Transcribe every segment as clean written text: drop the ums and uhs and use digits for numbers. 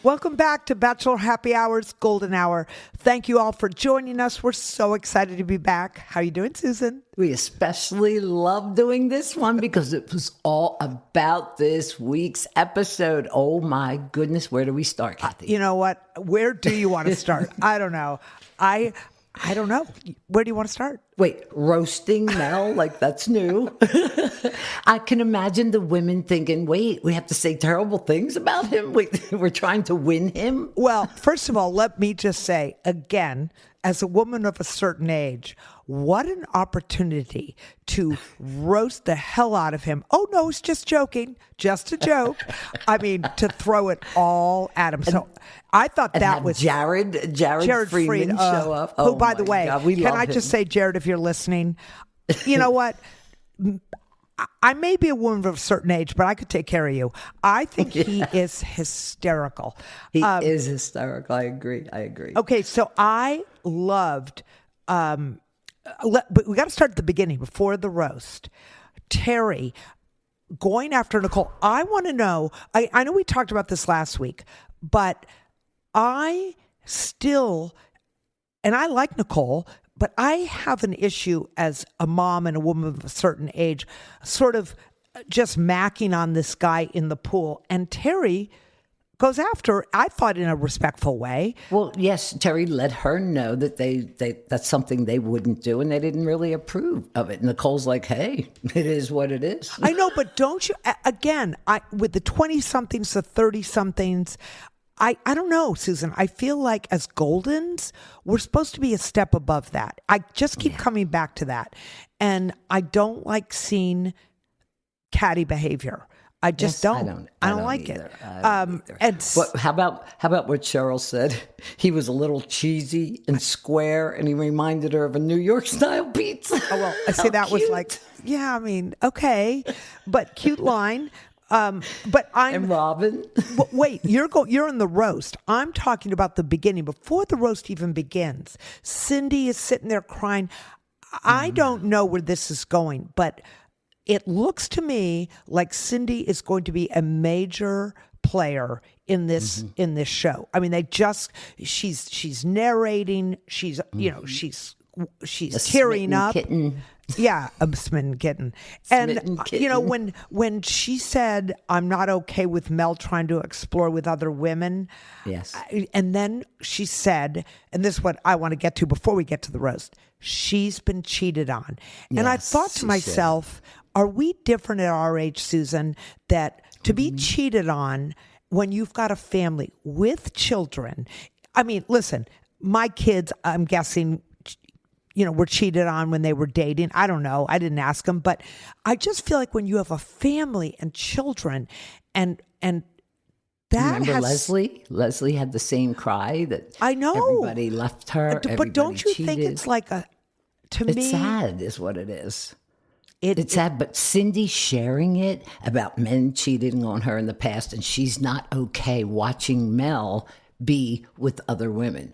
Welcome back to Bachelor Happy Hour's Golden Hour. Thank you all for joining us. We're so excited to be back. How you doing, Susan? We especially love doing this one because it was all about this week's episode. Oh my goodness, where do we start, Kathy? You know what? Where do you want to start? I don't know. I don't know. Where do you want to start? Wait, roasting Mel? Like, that's new. I can imagine the women thinking, wait, we have to say terrible things about him? Wait, we're trying to win him? Well, first of all, let me just say, again, as a woman of a certain age, what an opportunity to roast the hell out of him. Oh, no, it's just joking. Just a joke. I mean, to throw it all at him. So I thought that was Jared Friedman show up. Who, by the way, God, can I just say, Jared, if you're listening, you know what? I may be a woman of a certain age, but I could take care of you. I think he is hysterical. He is hysterical. I agree. Okay, so I loved, but we got to start at the beginning, before the roast. Terry going after Nicole. I want to know, I know we talked about this last week, but I still, and I like Nicole, but I have an issue as a mom and a woman of a certain age, sort of just macking on this guy in the pool. And Terry goes after, I thought, in a respectful way. Well, yes, Terry let her know that that's something they wouldn't do, and they didn't really approve of it. Nicole's like, hey, it is what it is. I know, but don't you, again, with the 20-somethings, the 30-somethings, I don't know, Susan. I feel like as Goldens, we're supposed to be a step above that. I just keep coming back to that. And I don't like seeing catty behavior. I just don't. I don't like either. it. But how about what Cheryl said? He was a little cheesy and square, and he reminded her of a New York style pizza. Oh, well, I see that cute. Was like, yeah, I mean, okay, but cute line. But and Robin. Wait, you're in the roast. I'm talking about the beginning, before the roast even begins. Cindy is sitting there crying. I don't know where this is going, but it looks to me like Cindy is going to be a major player in this show. I mean, she's narrating. She's she's tearing up. Kitten. Yeah, a smitten kitten. And, when she said, I'm not okay with Mel trying to explore with other women. Yes. And then she said, and this is what I want to get to before we get to the roast, she's been cheated on. And I thought to myself, are we different at our age, Susan, that to be cheated on when you've got a family with children? I mean, listen, my kids, I'm guessing, were cheated on when they were dating. I don't know. I didn't ask them, but I just feel like when you have a family and children, and that remember Leslie? Leslie had the same cry that I know everybody left her. But don't you think it's like it's sad, is what it is. It's sad, but Cindy sharing it about men cheating on her in the past, and she's not okay watching Mel be with other women.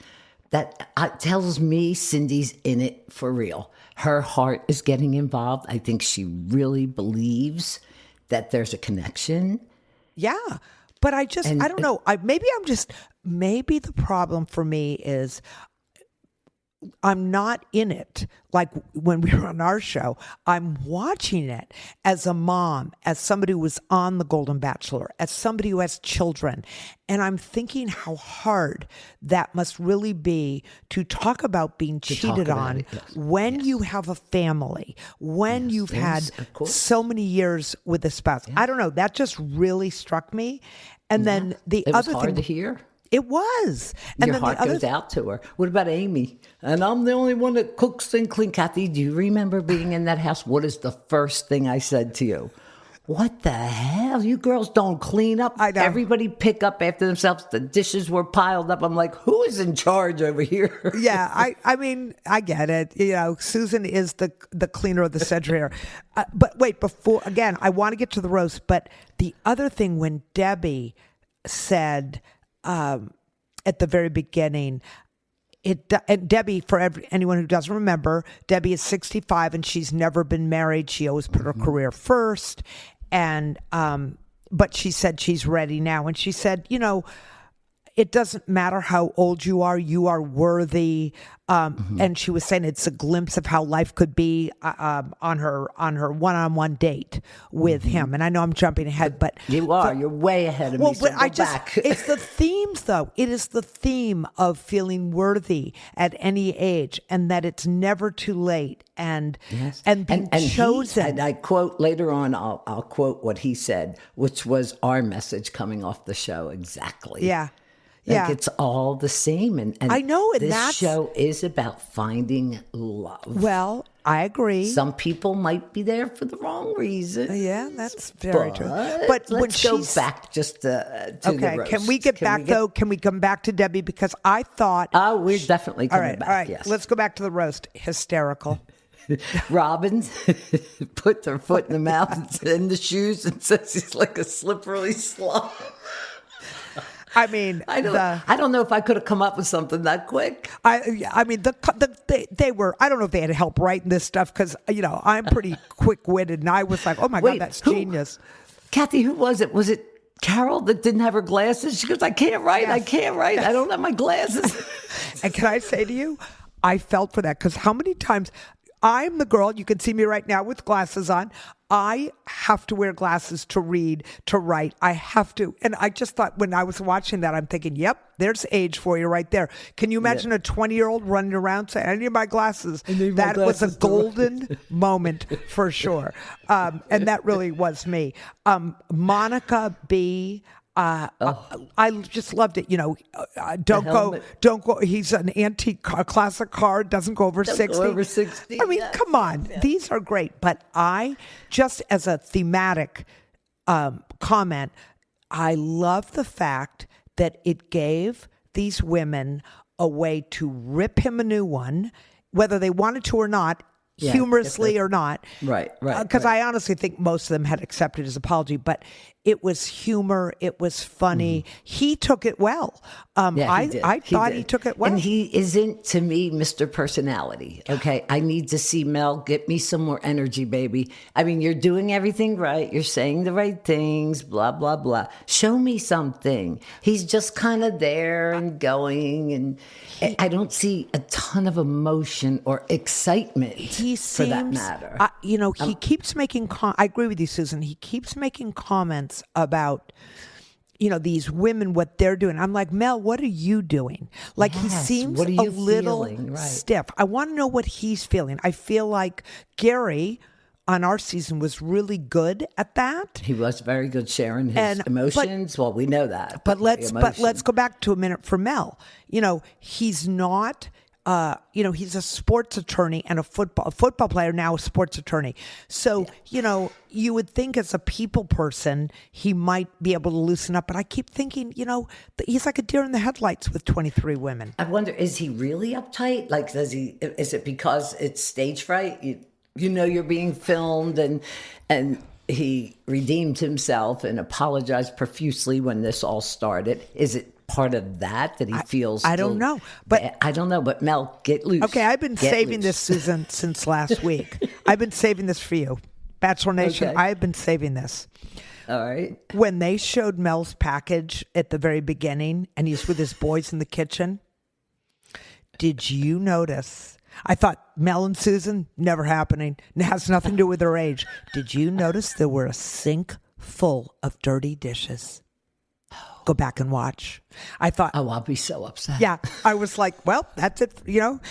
That tells me Cindy's in it for real. Her heart is getting involved. I think she really believes that there's a connection. Yeah, but I don't know. Maybe the problem for me is I'm not in it like when we were on our show. I'm watching it as a mom, as somebody who was on The Golden Bachelor, as somebody who has children. And I'm thinking how hard that must really be to talk about being cheated on when you have a family, when you've had so many years with a spouse. Yeah. I don't know. That just really struck me. And then the other thing. It was hard to hear. It was. And your heart goes out to her. What about Amy? And I'm the only one that cooks and cleans. Kathy, do you remember being in that house? What is the first thing I said to you? What the hell? You girls don't clean up. I know. Everybody pick up after themselves. The dishes were piled up. I'm like, who is in charge over here? Yeah, I mean, I get it. Susan is the cleaner of the cedrier. But wait, again, I want to get to the roast. But the other thing, when Debbie said at the very beginning, and Debbie, for anyone who doesn't remember, Debbie is 65 and she's never been married. She always put her career first. And, but she said she's ready now. And she said, it doesn't matter how old you are worthy. And she was saying it's a glimpse of how life could be on her one-on-one date with him. And I know I'm jumping ahead, but you're way ahead of me. So back. It's the themes, though. It is the theme of feeling worthy at any age, and that it's never too late, and being chosen. And I quote later on. I'll quote what he said, which was our message coming off the show. Exactly. Yeah. Like it's all the same. And I know, and this show is about finding love. Well, I agree. Some people might be there for the wrong reason. Yeah, that's very true. But let's go back just to the roast. Can we get back, though? Can we come back to Debbie? Because I thought... Oh, we're definitely coming back, all right. Yes. Let's go back to the roast. Hysterical. Robin put her foot in the mouth in the shoes and says he's like a slippery slime. I mean, I don't know if I could have come up with something that quick. I mean, they were. I don't know if they had help writing this stuff because I'm pretty quick-witted, and I was like, oh my God, that's genius. Kathy, who was it? Was it Carol that didn't have her glasses? She goes, I can't write. Yes. I can't write. Yes. I don't have my glasses. And can I say to you, I felt for that because how many times I'm the girl, you can see me right now with glasses on. I have to wear glasses to read, to write. I have to. And I just thought when I was watching that, I'm thinking, yep, there's age for you right there. Can you imagine a 20-year-old running around saying, I need my glasses? That was a golden moment for sure. And that really was me. Monica B., I just loved it. Don't go. He's an antique classic car. Doesn't go over 60. Go over 60. I mean, come on. Yeah. These are great. But I, just as a thematic comment, I love the fact that it gave these women a way to rip him a new one, whether they wanted to or not. Yeah, humorously or not. Right. Because I honestly think most of them had accepted his apology, but it was humor. It was funny. Mm-hmm. He took it well. I thought he took it well. And he isn't, to me, Mr. Personality. Okay. I need to see Mel. Get me some more energy, baby. I mean, you're doing everything right. You're saying the right things, blah, blah, blah. Show me something. He's just kind of there and going. And I don't see a ton of emotion or excitement for that matter. He keeps making, I agree with you, Susan. He keeps making comments about, these women, what they're doing. I'm like, Mel, what are you doing? Like, he seems a little stiff. I want to know what he's feeling. I feel like Gary on our season was really good at that. He was very good sharing his emotions. Well, we know that. But let's go back to a minute for Mel. He's not... he's a sports attorney and a football player, now a sports attorney. So, you would think as a people person, he might be able to loosen up. But I keep thinking, he's like a deer in the headlights with 23 women. I wonder, is he really uptight? Like, is it because it's stage fright? You're being filmed and he redeemed himself and apologized profusely when this all started. Is it part of that he feels? I don't know, but I don't know. But Mel, get loose. Okay, I've been saving this, Susan, since last week. I've been saving this for you, Bachelor Nation. Okay. I've been saving this. All right. When they showed Mel's package at the very beginning, and he's with his boys in the kitchen, did you notice? I thought Mel and Susan, never happening. It has nothing to do with their age. Did you notice there were a sink full of dirty dishes? Go back and watch. I thought, oh, I'll be so upset. Yeah, I was like, well, that's it.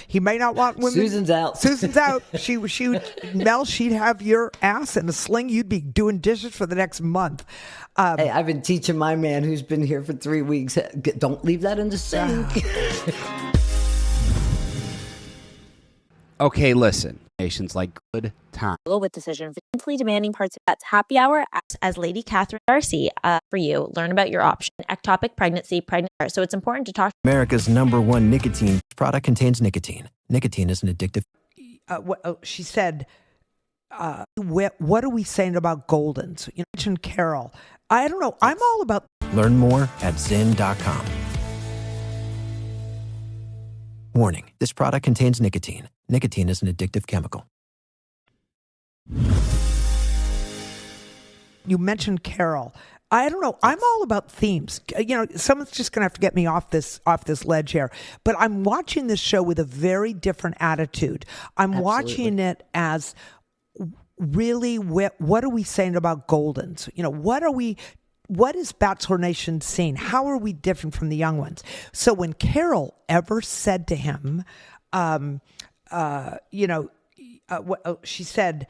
He may not want women. Susan's out. She Mel, she'd have your ass in a sling. You'd be doing dishes for the next month. Hey, I've been teaching my man who's been here for 3 weeks. Don't leave that in the sink. Okay, listen. Nations like good time. With decision, mentally demanding parts. That's happy hour as Lady Catherine Darcy for you. Learn about your option. Ectopic pregnancy, So it's important to talk. America's #1 nicotine product contains nicotine. Nicotine is an addictive. She said, what are we saying about Goldens? You mentioned Carol. I don't know. I'm all about. Learn more at Zyn.com. Warning, this product contains nicotine. Nicotine is an addictive chemical. You mentioned Carol. I don't know. I'm all about themes. Someone's just going to have to get me off this ledge here. But I'm watching this show with a very different attitude. I'm watching it as really, what are we saying about Goldens? What is Bachelor Nation seeing? How are we different from the young ones? So when Carol ever said to him, she said,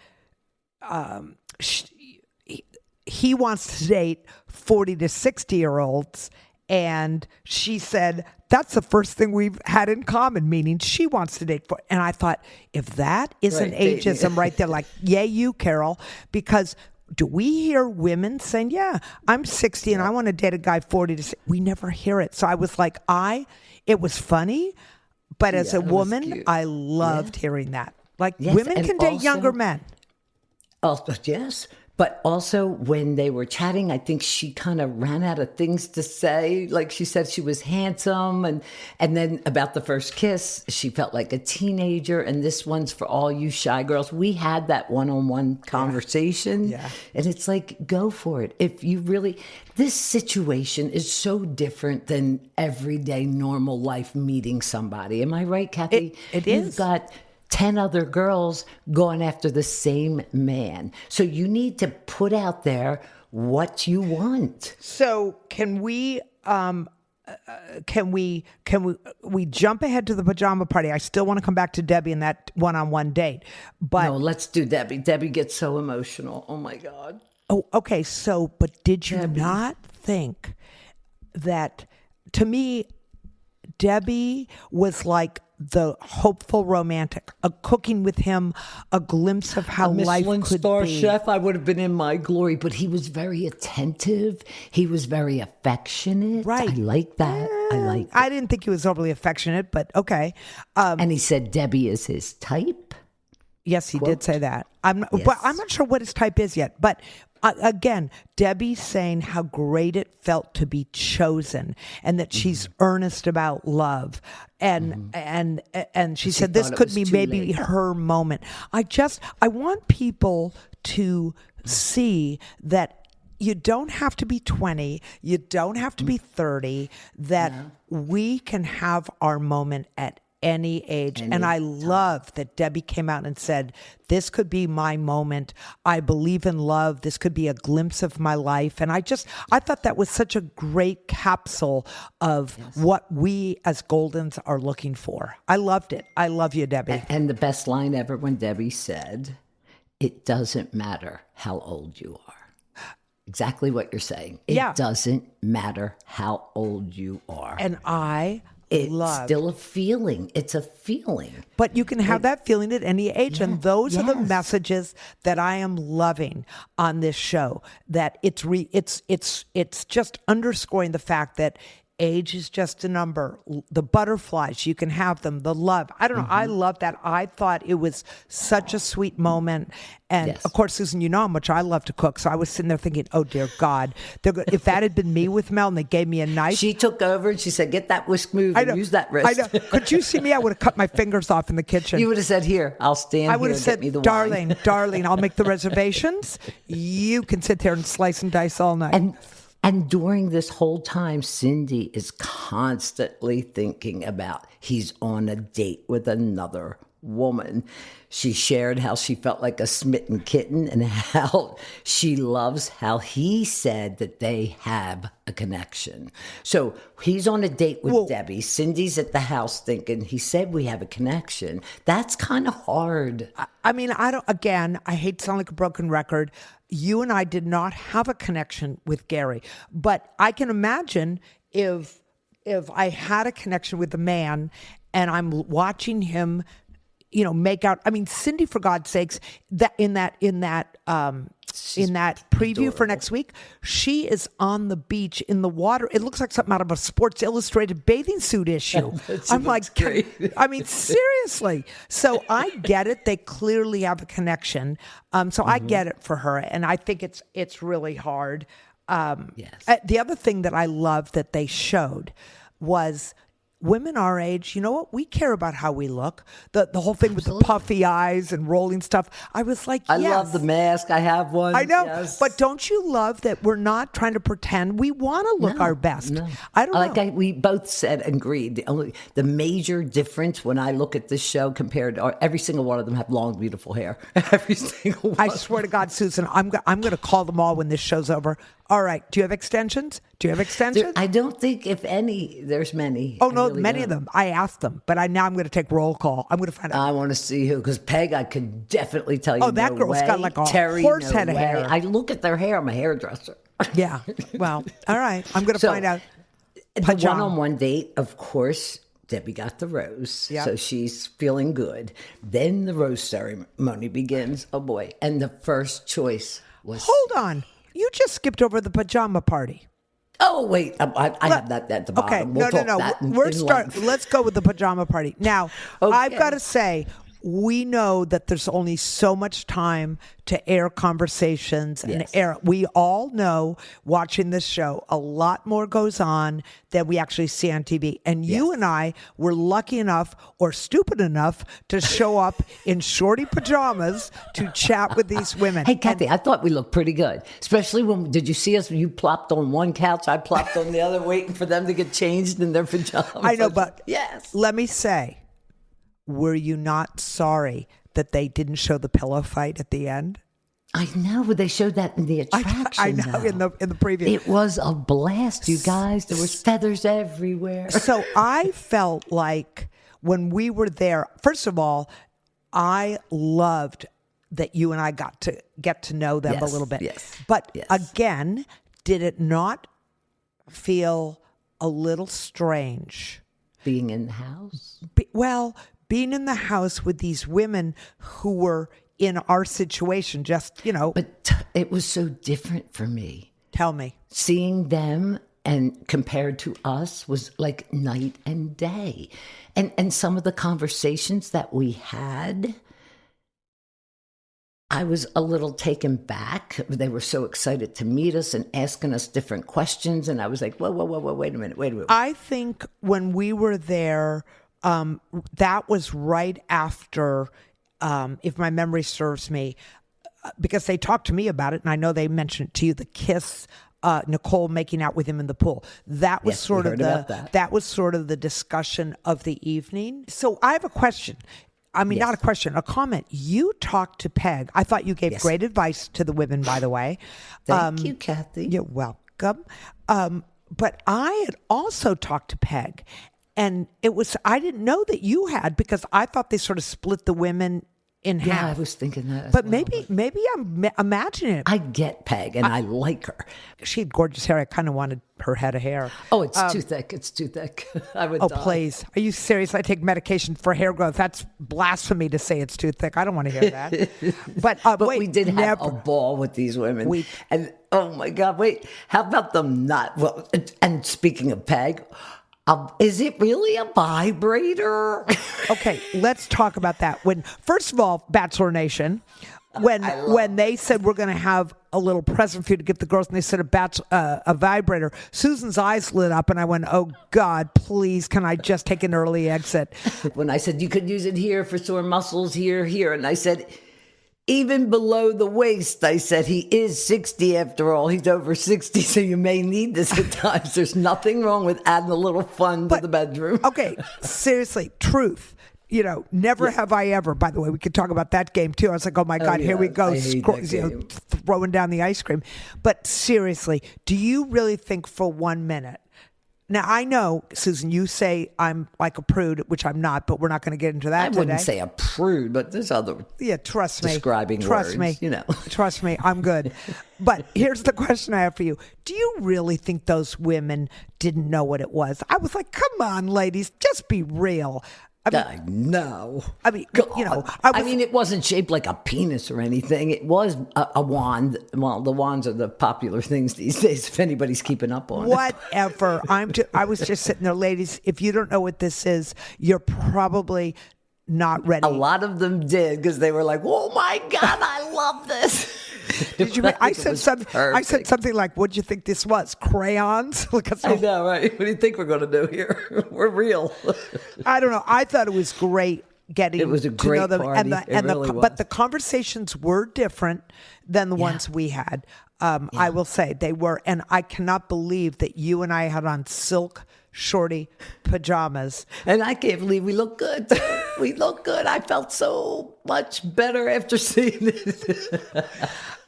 he wants to date 40 to 60-year-olds. And she said, that's the first thing we've had in common, meaning she wants to date. And I thought, if that isn't ageism right there, like, yay, you, Carol, because do we hear women saying, yeah, I'm 60 and I want to date a guy 40 to 60? We never hear it. So I was like, it was funny, but as a woman, I loved hearing that. Like, women can date younger men. Also, yes. But also when they were chatting, I think she kind of ran out of things to say. Like she said she was handsome. And then about the first kiss, she felt like a teenager. And this one's for all you shy girls. We had that one-on-one conversation. Yeah. And it's like, go for it. If you really, this situation is so different than everyday normal life meeting somebody. Am I right, Kathy? It is. You've got 10 other girls going after the same man. So you need to put out there what you want. So can we jump ahead to the pajama party? I still want to come back to Debbie and that one-on-one date. But no, let's do Debbie. Debbie gets so emotional. Oh my God. Oh, okay. So, but did you not think that, to me, Debbie was like the hopeful romantic, a cooking with him, a glimpse of how life could star be. Chef, I would have been in my glory, but he was very attentive. He was very affectionate. Right. I like that. I didn't think he was overly affectionate, but okay. And he said Debbie is his type. Yes, he did say that. But I'm not sure what his type is yet. But again, Debbie saying how great it felt to be chosen, and that she's earnest about love, and she said this could be maybe her moment. I want people to see that you don't have to be 20, you don't have to be 30, that we can have our moment at any age. And I love that Debbie came out and said, this could be my moment. I believe in love. This could be a glimpse of my life. And I thought that was such a great capsule of what we as Goldens are looking for. I loved it. I love you, Debbie. And the best line ever when Debbie said, it doesn't matter how old you are. Exactly what you're saying. It doesn't matter how old you are. And it's still a feeling. It's a feeling. But you can have that feeling at any age. And those are the messages that I am loving on this show. That it's just underscoring the fact that age is just a number. The butterflies, you can have them. The love. I don't know. I love that. I thought it was such a sweet moment. And of course, Susan, you know how much I love to cook. So I was sitting there thinking, oh, dear God. If that had been me with Mel and they gave me a knife. She took over and she said, get that whisk move and use that wrist. I know. Could you see me? I would have cut my fingers off in the kitchen. You would have said, here, I'll stand I would have said, get me the darling, wine. darling, I'll make the reservations. You can sit there and slice and dice all night. And during this whole time, Cindy is constantly thinking about he's on a date with another woman. She shared how she felt like a smitten kitten and how she loves how he said that they have a connection. So he's on a date with Debbie. Cindy's at the house thinking, he said we have a connection. That's kind of hard. I mean, I hate to sound like a broken record. You and I did not have a connection with Gary, but I can imagine if I had a connection with a man and I'm watching him, make out. I mean, Cindy, for God's sakes, that in that preview for next week, she is on the beach in the water. It looks like something out of a Sports Illustrated bathing suit issue. I'm like, I mean, seriously. So I get it. They clearly have a connection. So I get it for her, and I think it's really hard. The other thing that I love that they showed was women our age, you know what? We care about how we look. The whole thing with the puffy eyes and rolling stuff. I was like, I yes. love the mask. I have one. I know, yes. but don't you love that we're not trying to pretend? We want to look our best. No. I don't know. We both said and agreed. The major difference when I look at this show compared to every single one of them have long, beautiful hair. Every single one. I swear to God, Susan, I'm going to call them all when this show's over. All right. Do you have extensions? I don't think, if any, there's many. Oh, no, really many of them. I asked them, but now I'm going to take roll call. I'm going to find out. I want to see who, because Peg, I could definitely tell you. Oh, that girl's got like a Terry, horse head of hair. I look at their hair. I'm a hairdresser. Yeah. Well, all right. I'm going to find out. The one-on-one date, of course, Debbie got the rose. Yep. So she's feeling good. Then the rose ceremony begins. Oh, boy. And the first choice was... Hold on. You just skipped over the pajama party. Oh, wait. I have that at the bottom. Okay. We'll No. Let's go with the pajama party. Now, Okay. I've got to say, we know that there's only so much time to air conversations and air. We all know, watching this show, a lot more goes on than we actually see on TV. And you and I were lucky enough or stupid enough to show up in shorty pajamas to chat with these women. Hey, Kathy, I thought we looked pretty good. Especially did you see us? You plopped on one couch, I plopped on the other, waiting for them to get changed in their pajamas. I know, but yes. Let me say, were you not sorry that they didn't show the pillow fight at the end? I know, but they showed that in the attraction. I know, in the preview. It was a blast, you guys. There was feathers everywhere. So I felt like when we were there, first of all, I loved that you and I got to get to know them a little bit. Yes. But again, did it not feel a little strange? Being in the house? Being in the house with these women who were in our situation, just, But it was so different for me. Tell me. Seeing them and compared to us was like night and day. And some of the conversations that we had, I was a little taken back. They were so excited to meet us and asking us different questions. And I was like, whoa, wait a minute. I think when we were there, that was right after, if my memory serves me, because they talked to me about it, and I know they mentioned it to you, the kiss, Nicole making out with him in the pool. That was that was sort of the discussion of the evening. So I have a question. I mean, not a question, a comment. You talked to Peg. I thought you gave great advice to the women, by the way. Thank you, Kathy. You're welcome. But I had also talked to Peg. And I didn't know that you had, because I thought they sort of split the women in half. Yeah, I was thinking that. But maybe I'm imagining it. I get Peg, and I like her. She had gorgeous hair. I kind of wanted her head of hair. Oh, it's too thick. It's too thick. I would. Oh, die. please! Are you serious? I take medication for hair growth. That's blasphemy to say it's too thick. I don't want to hear that. But wait, we did have a ball with these women. And oh my God, wait! How about them not? Well, and speaking of Peg. Is it really a vibrator? Okay, let's talk about that. First of all, Bachelor Nation, when they said we're going to have a little present for you to give the girls, and they said a vibrator, Susan's eyes lit up, and I went, "Oh God, please, can I just take an early exit?" When I said you could use it here for sore muscles, here, and I said, even below the waist, I said, he is 60 after all. He's over 60, so you may need this at times. There's nothing wrong with adding a little fun to the bedroom. Okay, seriously, truth. Never have I ever. By the way, we could talk about that game too. I was like, oh my God, here we go, throwing down the ice cream. But seriously, do you really think for 1 minute? Now, I know, Susan, you say I'm like a prude, which I'm not, but we're not going to get into that today. I wouldn't say a prude, but there's other trust me. Describing trust words, me. Trust me, I'm good. But here's the question I have for you. Do you really think those women didn't know what it was? I was like, come on, ladies, just be real. No. I mean, it wasn't shaped like a penis or anything. It was a wand. Well, the wands are the popular things these days, if anybody's keeping up on it. Whatever. I was just sitting there, ladies, if you don't know what this is, you're probably not ready. A lot of them did, because they were like, oh my God, I love this. Did you? I said something. I said something like, "What'd you think this was? Crayons?" I know, right? What do you think we're going to do here? We're real. I don't know. I thought it was great getting. It was a great to know them, party. It really was. But the conversations were different than the ones we had. I will say they were, and I cannot believe that you and I had on silk shorty pajamas. And I can't believe we look good. We look good. I felt so much better after seeing it.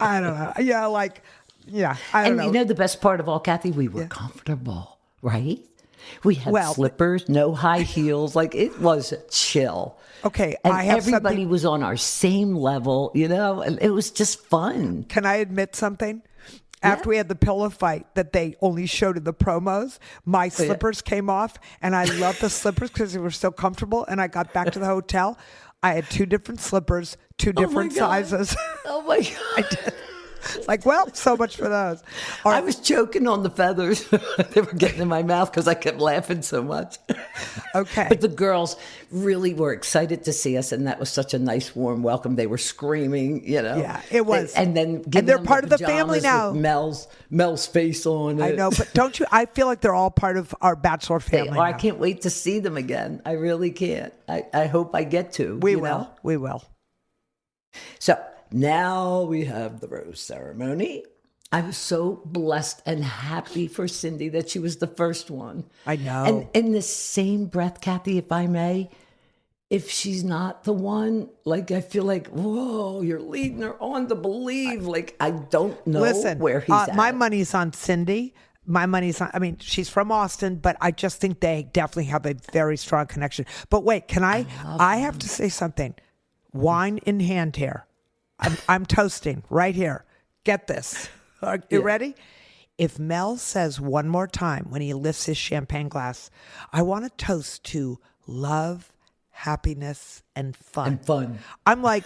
I don't know. Yeah, I don't know. And you know the best part of all, Kathy? We were comfortable, right? We had slippers, no high heels. Like, it was chill. Okay, and I have everybody was on our same level, and it was just fun. Can I admit something? After we had the pillow fight that they only showed in the promos, my slippers came off, and I loved the slippers because they were so comfortable. And I got back to the hotel. I had 2 different slippers, 2 different sizes. Oh my God. I did. Like, well, so much for those. I was choking on the feathers. They were getting in my mouth because I kept laughing so much. Okay. But the girls really were excited to see us, and that was such a nice, warm welcome. They were screaming, Yeah, it was. And then they're part of the family now. With Mel's face on it. I know, but don't you? I feel like they're all part of our bachelor family now. I can't wait to see them again. I really can't. I hope I get to. We will. We will. So now we have the rose ceremony. I was so blessed and happy for Cindy that she was the first one. I know. And in the same breath, Kathy, if I may, if she's not the one, like, I feel like, whoa, you're leading her on to believe. Like, I don't know where he's at. My money's on Cindy. My money's on, I mean, she's from Austin, but I just think they definitely have a very strong connection. But wait, I have to say something. Wine in hand here. I'm toasting right here. Get this. Are you ready? If Mel says one more time when he lifts his champagne glass, I want to toast to love, happiness, and fun. I'm like,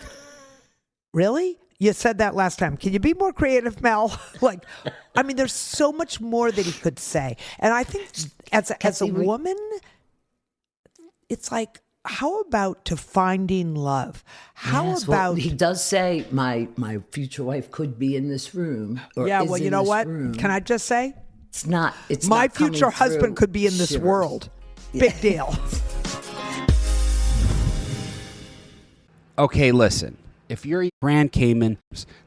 really? You said that last time. Can you be more creative, Mel? Like, I mean, there's so much more that he could say. And I think as a woman, it's like, how about to finding love? How about he does say my future wife could be in this room. Or yeah, is well, you in know this what? room. Can I just say? It's not my not coming future husband through could be in this shivers. world. Big deal. Okay, listen. If you're Grand Cayman,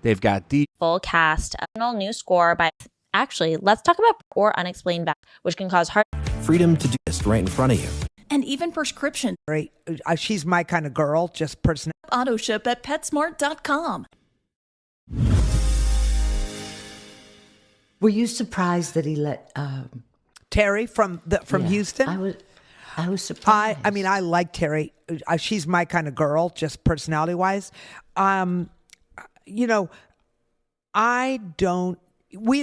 they've got the Full cast, a new score by. Actually, let's talk about or unexplained back, which can cause heart. Freedom to do this right in front of you. And even prescription. Right. She's my kind of girl, just person. Auto ship at PetSmart.com. Were you surprised that he let Terry from Houston? I was surprised. I mean, I like Terry. She's my kind of girl, just personality wise. We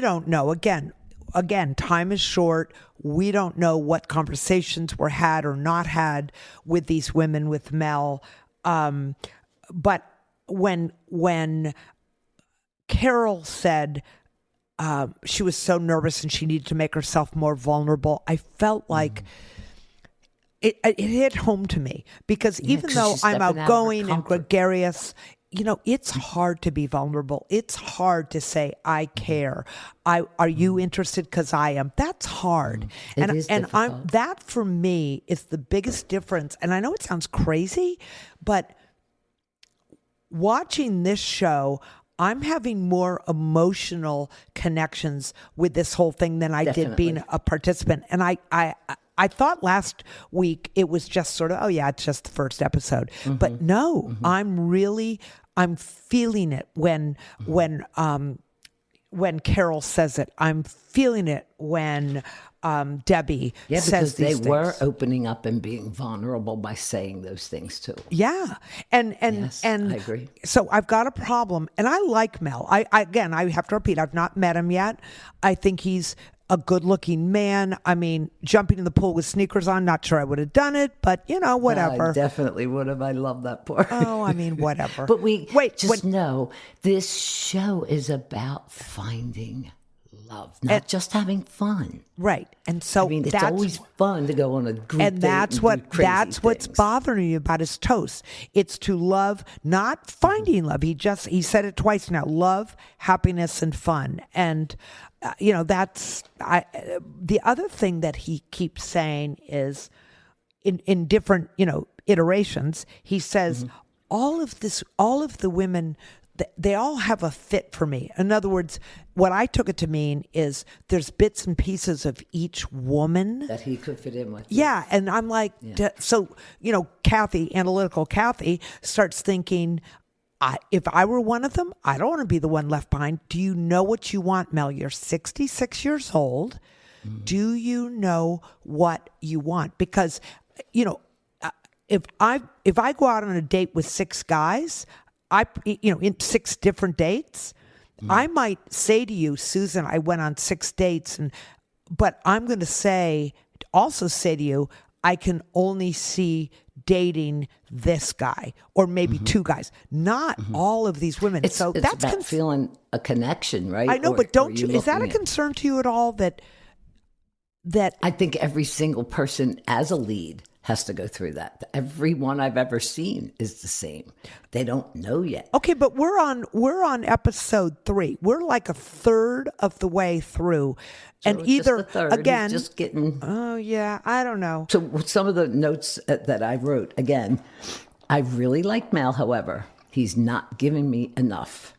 don't know. Again, time is short. We don't know what conversations were had or not had with these women, with Mel. But when Carol said she was so nervous and she needed to make herself more vulnerable, I felt like it hit home to me because even though I'm outgoing and gregarious, it's hard to be vulnerable. It's hard to say, I care. Are you interested? Because I am. That's hard. It is difficult. That for me is the biggest difference. And I know it sounds crazy, but watching this show, I'm having more emotional connections with this whole thing than I did being a participant. And I thought last week it was just sort of, oh yeah, it's just the first episode. Mm-hmm. But no, mm-hmm. I'm feeling it when Carol says it. I'm feeling it when Debbie says these things. They were opening up and being vulnerable by saying those things too. Yeah. And yes, I agree. So I've got a problem, and I like Mel. I have to repeat, I've not met him yet. I think he's a good-looking man. I mean, jumping in the pool with sneakers on, not sure I would have done it, but whatever. I definitely would have. I love that part. Oh, I mean, whatever. But know this show is about finding love, not just having fun. Right. And so I mean, it's always fun to go on a group and date that's and what do crazy that's what's things. bothering me about his toast. It's to love, not finding love. He said it twice now. Love, happiness, and fun. And that's the other thing that he keeps saying is in different iterations. He says all of the women, they all have a fit for me. In other words, what I took it to mean is there's bits and pieces of each woman that he could fit in with. Yeah. And I'm like, so, Kathy, analytical Kathy, starts thinking, if I were one of them, I don't want to be the one left behind. Do you know what you want, Mel? You're 66 years old. Do you know what you want? Because, if I go out on a date with 6 guys, in 6 different dates, I might say to you, Susan, I went on 6 dates, but I'm going to also say to you, I can only see dating this guy or maybe 2 guys, not all of these women. It's that's about feeling a connection, right? I know, but don't you? Is that a concern to you at all? That I think every single person as a lead has to go through that. Everyone I've ever seen is the same. They don't know yet. Okay, but we're on episode 3. We're like a third of the way through, So and it's either just the third. again, He's just getting. Oh yeah, I don't know. So some of the notes that I wrote again, I really like Mel. However, he's not giving me enough.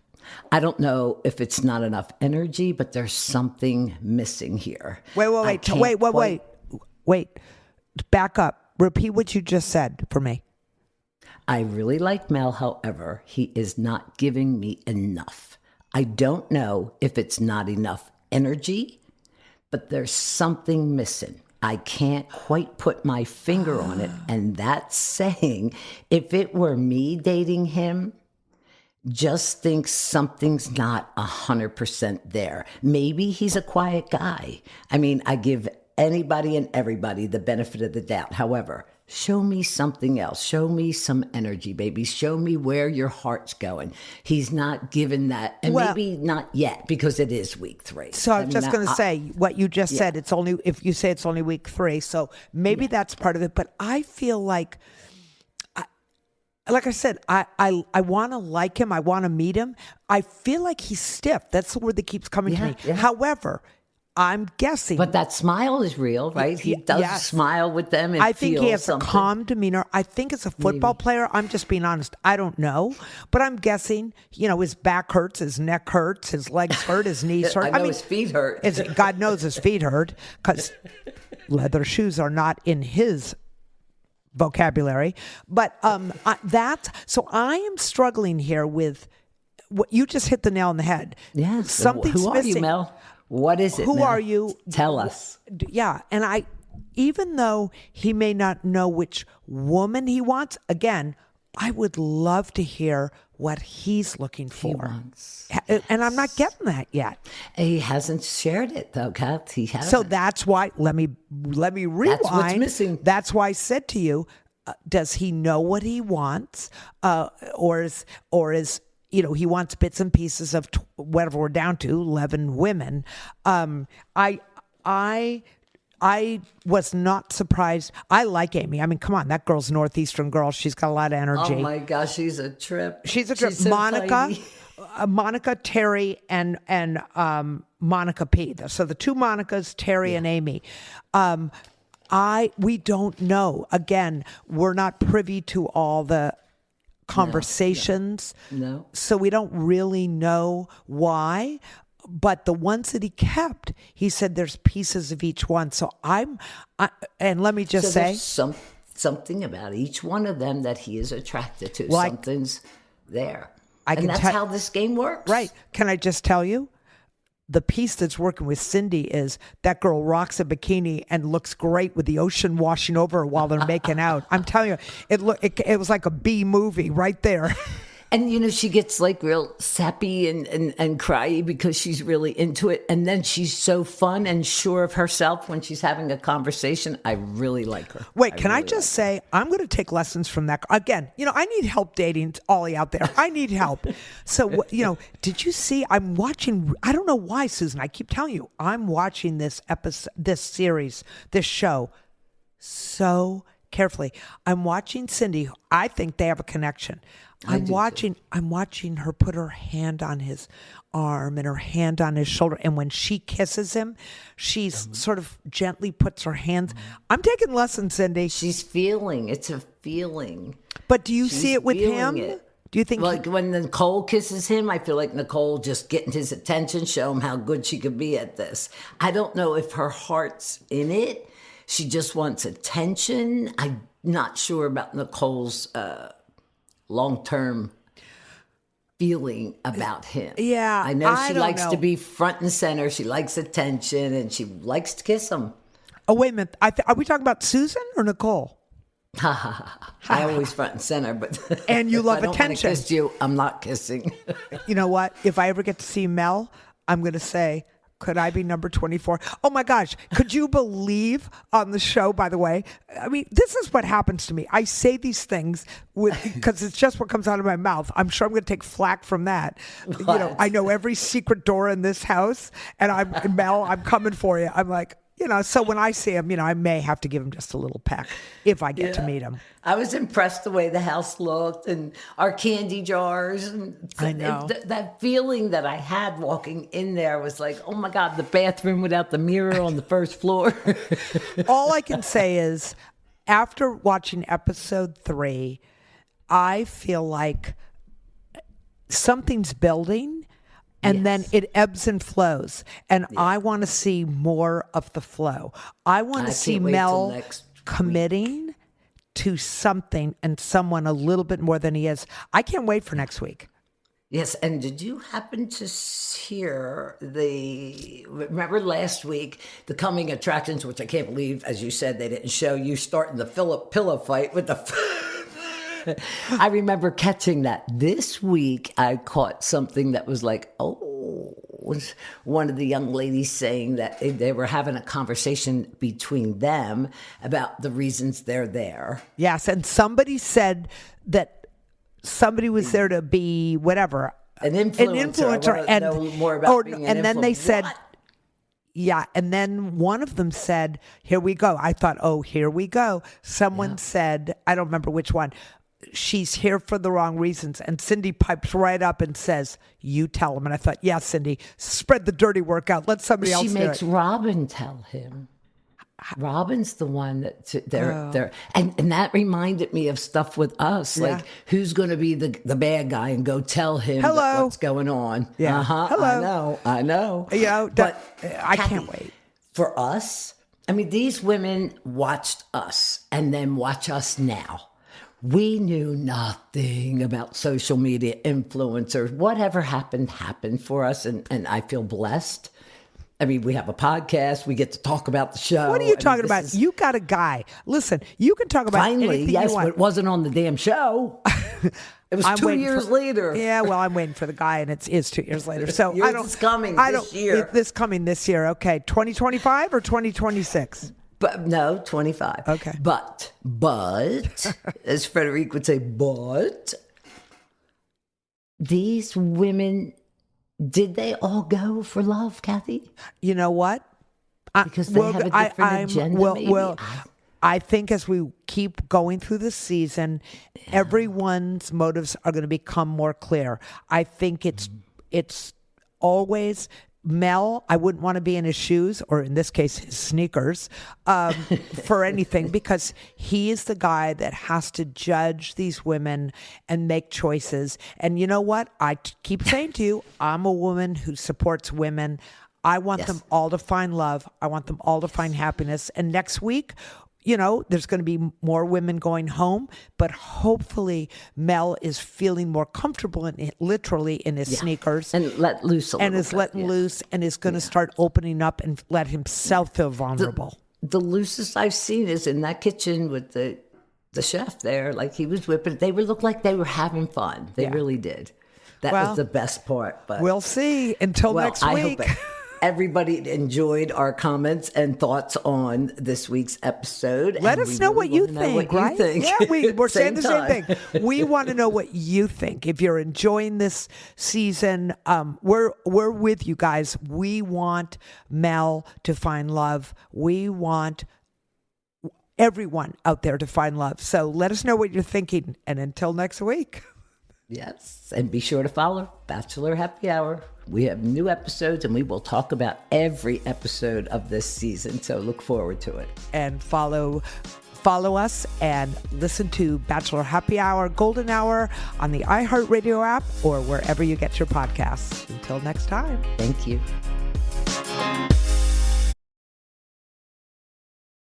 I don't know if it's not enough energy, but there's something missing here. Wait. Back up. Repeat what you just said for me. I really like Mel. However, he is not giving me enough. I don't know if it's not enough energy, but there's something missing. I can't quite put my finger on it. And that's saying if it were me dating him, just think something's not 100% there. Maybe he's a quiet guy. I mean, I give anybody and everybody the benefit of the doubt. However, show me something else. Show me some energy, baby. Show me where your heart's going. He's not given that, and maybe not yet because it is week 3. So I was just going to say what you just said. It's only if you say it's only week 3, so maybe that's part of it. But I feel like I said, I want to like him. I want to meet him. I feel like he's stiff. That's the word that keeps coming to me. Yeah. However, I'm guessing. But that smile is real, right? He does smile with them and I think he has something. a calm demeanor. I think as a football player, I'm just being honest, I don't know. But I'm guessing, his back hurts, his neck hurts, his legs hurt, his knees hurt. I know his feet hurt. God knows his feet hurt because leather shoes are not in his vocabulary. But so I am struggling here with what you just hit the nail on the head. Yeah. Something's who are missing. you, Mel? What is it? Who Mel? are you? Tell us. Yeah. And even though he may not know which woman he wants, again, I would love to hear what he's looking for. He wants. And I'm not getting that yet. He hasn't shared it though, Kat. He hasn't. So that's why, let me rewind. That's what's missing. That's why I said to you, does he know what he wants? Or is he wants bits and pieces of whatever we're down to, 11 women. I was not surprised. I like Amy. I mean, come on, that girl's a Northeastern girl. She's got a lot of energy. Oh my gosh, she's a trip. She's a trip. So Monica, Terry, and Monica P. So the 2 Monicas, Terry and Amy. We don't know. Again, we're not privy to all the conversations. No. So we don't really know why. But the ones that he kept, he said there's pieces of each one. So and let me just say. There's something about each one of them that he is attracted to. Well, Something's there. I and can that's how this game works. Right. Can I just tell you? The piece that's working with Cindy is that girl rocks a bikini and looks great with the ocean washing over her while they're making out. I'm telling you, it was like a B movie right there. And, she gets like real sappy and cryy because she's really into it. And then she's so fun and sure of herself when she's having a conversation. I really like her. Wait, can I just say, I'm going to take lessons from that. Again, I need help dating Ollie out there. I need help. So, did you see, I'm watching, I don't know why, Susan, I keep telling you, I'm watching this episode, this series, this show so carefully. I'm watching Cindy. I think they have a connection. I'm watching her put her hand on his arm and her hand on his shoulder. And when she kisses him, she's sort of gently puts her hands. I'm taking lessons, Cindy. She's feeling. It's a feeling. But do you see it with him? Do you think like when Nicole kisses him, I feel like Nicole just getting his attention, show him how good she could be at this. I don't know if her heart's in it. She just wants attention. I'm not sure about Nicole's long-term feeling about him. Yeah, I know she likes to be front and center. She likes attention, and she likes to kiss him. Oh, wait a minute. Are we talking about Susan or Nicole? I always front and center, but and you love if I don't attention. Want to kiss you, I'm not kissing. You know what? If I ever get to see Mel, I'm going to say, could I be number 24? Oh my gosh. Could you believe on the show, by the way? I mean, this is what happens to me. I say these things because it's just what comes out of my mouth. I'm sure I'm going to take flack from that. What? I know every secret door in this house, and Mel, I'm coming for you. I'm like, so when I see him, I may have to give him just a little peck if I get to meet him. I was impressed the way the house looked and our candy jars. And I know. That feeling that I had walking in there was like, oh my God, the bathroom without the mirror on the first floor. All I can say is after watching episode 3, I feel like something's building. And then it ebbs and flows. And I want to see more of the flow. I want to see Mel committing to something and someone a little bit more than he is. I can't wait for next week. Yes, and did you happen to hear remember last week, the coming attractions, which I can't believe, as you said, they didn't show you starting the pillow fight with the... I remember catching that. This week, I caught something that was like, was one of the young ladies saying that they were having a conversation between them about the reasons they're there. Yes, and somebody said that somebody was there to be whatever. An influencer. And know more about being an and then they said... What? Yeah, and then one of them said, here we go. I thought, here we go. Someone said, I don't remember which one, she's here for the wrong reasons. And Cindy pipes right up and says, you tell him. And I thought, yeah, Cindy, spread the dirty work out. Let somebody else do it. She makes Robin tell him. Robin's the one that they're and that reminded me of stuff with us, like who's going to be the bad guy and go tell him what's going on. Yeah, hello, I know. But I Kathy, can't wait for us. I mean, these women watched us and then watch us now. We knew nothing about social media influencers. Whatever happened for us, and I feel blessed. I mean, we have a podcast. We get to talk about the show. What are you talking about? You got a guy. Listen, you can talk about anything you want. But it wasn't on the damn show. It was 2 years later. Yeah, well, I'm waiting for the guy, and it is 2 years later. So It's coming this year. This coming this year. Okay, 2025 or 2026? But no, 25. Okay. But as Frederic would say, but these women. Did they all go for love, Kathy? You know what? Because they have a different agenda, maybe? I think as we keep going through the season, everyone's motives are going to become more clear. I think it's always... Mel, I wouldn't want to be in his shoes, or in this case, his sneakers, for anything, because he is the guy that has to judge these women and make choices. And you know what? I keep saying to you, I'm a woman who supports women. I want them all to find love. I want them all to find happiness. And next week, there's going to be more women going home, but hopefully Mel is feeling more comfortable literally in his sneakers. And let loose a little bit. And is letting loose and is going to start opening up and let himself feel vulnerable. The loosest I've seen is in that kitchen with the the chef there, like he was whipping. They looked like they were having fun. They really did. That was the best part. But we'll see. Until next week. I hope everybody enjoyed our comments and thoughts on this week's episode. Let us know what you think, right? Yeah, we're saying the same thing. We want to know what you think. If you're enjoying this season, we're with you guys. We want Mel to find love. We want everyone out there to find love. So let us know what you're thinking. And until next week. Yes. And be sure to follow Bachelor Happy Hour. We have new episodes and we will talk about every episode of this season. So look forward to it. And follow us and listen to Bachelor Happy Hour, Golden Hour on the iHeartRadio app or wherever you get your podcasts. Until next time. Thank you.